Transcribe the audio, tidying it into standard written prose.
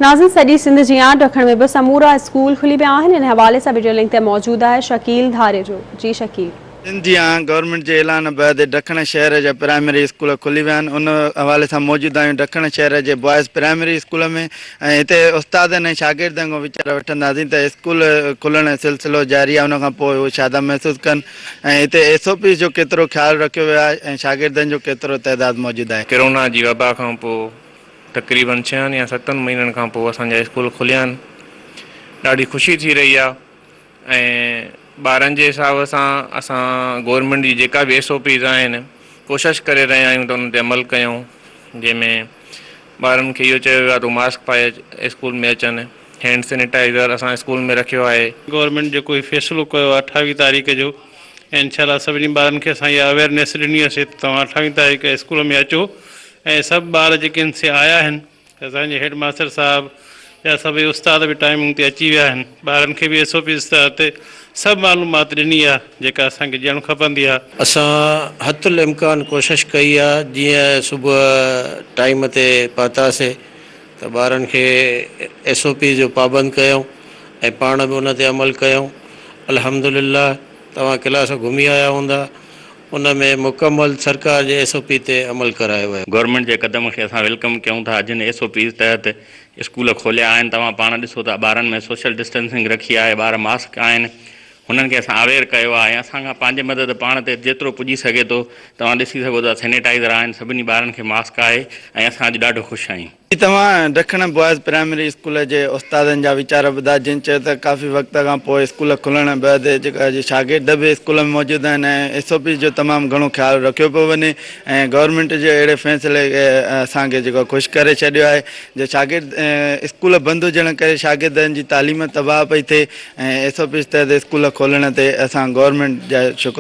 नाज़िन सॼी सिंध जी आंट रखण में बि समूरा स्कूल खुली पिया आहिनि। इन हवाले सां वीडियो लिंक ते मौजूद आहे शकील धारे जो। जी शकील। सिंधी गवर्नमेंट के ऐलान बैद ॾखण शहर जा प्राइमरी स्कूल खुली विया आहिनि। उन हवाले सां मौजूद आहियूं ॾखण शहर जे बॉयज़ प्राइमरी स्कूल में। ऐं हिते उस्तादनि ऐं शागिर्दनि खां वीचार वठंदासीं त स्कूल खुलण जो सिलसिलो जारी आहे, उन खां पोइ उहे छा था महसूसु कनि ऐं हिते SOP जो केतिरो ख़्यालु रखियो वियो आहे ऐं शागिर्दनि जो केतिरो तइदादु मौजूदु आहे। कोरोना जी वबा खां पोइ तक़रीबन 6 या 7 महीननि खां पोइ असांजा स्कूल खुलिया आहिनि। ॾाढी ख़ुशी थी रही आहे ऐं ॿारनि जे हिसाब सां असां गवर्नमेंट जी जेका बि SOPs आहिनि कोशिशि करे रहिया आहियूं त उन ते अमल कयूं, जंहिंमें ॿारनि खे इहो चयो वियो आहे त मास्क पाए स्कूल में अचनि, हैंड सैनिटाइज़र असां स्कूल में रखियो आहे। गवर्नमेंट जो कोई फ़ैसिलो कयो आहे 28 तारीख़ जो, ऐं इंशाल्लाह सभिनी ॿारनि खे असां इहा अवेयरनेस ॾिनी हुईसीं त तव्हां 28 तारीख़ स्कूल में अचो। ऐं सभु ॿार जेके आहिनि से आया आहिनि, असांजे हेड मास्टर साहब या सभई उस्ताद बि टाइमिंग ते अची विया आहिनि। ॿारनि खे बि SOPs ते सभु मालूमात ॾिनी आहे जेका असांखे ॾियणु खपंदी आहे। असां हथुल इम्कान कोशिशि कई आहे, जीअं सुबुह टाइम ते पहुतासीं त ॿारनि खे SOP जो पाबंद कयूं ऐं पाण बि उन ते अमल कयूं। अल्हम्दुलिल्लाह तव्हां क्लास घुमी आया हूंदा, उन में मुकमल सरकार जे SOP ते अमल करायो वियो। गवर्नमेंट जे क़दम खे असां वेलकम कयूं था। जिन SOPs तहत स्कूल खोलिया आहिनि, तव्हां पाण ॾिसो था ॿारनि में सोशल डिस्टेंसिंग रखी आहे, ॿार मास्क आहिनि, हुननि खे असां अवेयर कयो आहे। ऐं असांखां पंहिंजे मदद पाण ते जेतिरो पुॼी सघे थो, तव्हां ॾिसी सघो था सैनिटाइज़र आहिनि, सभिनी ॿारनि खे मास्क आहे ऐं असां अॼु ॾाढो ख़ुशि आहियूं। तव्हां ॾखण बॉयज़ प्राइमरी स्कूल जे उस्तादनि जा वीचार ॿुधा, जिन चयो त काफ़ी वक़्त खां पोइ स्कूल खुलण बैदि जेका शागिर्द बि स्कूल में मौजूदु आहिनि ऐं SOP जो तमामु घणो ख़्यालु रखियो पियो वञे ऐं गवर्नमेंट जे अहिड़े फ़ैसिले असांखे जेको ख़ुशि करे छॾियो आहे जो शागिर्द स्कूल बंदि हुजण करे शागिर्दनि जी तालीम तबाह पई थिए ऐं SOP तहत स्कूल खोलण ते असां गवर्नमेंट जा शुक्र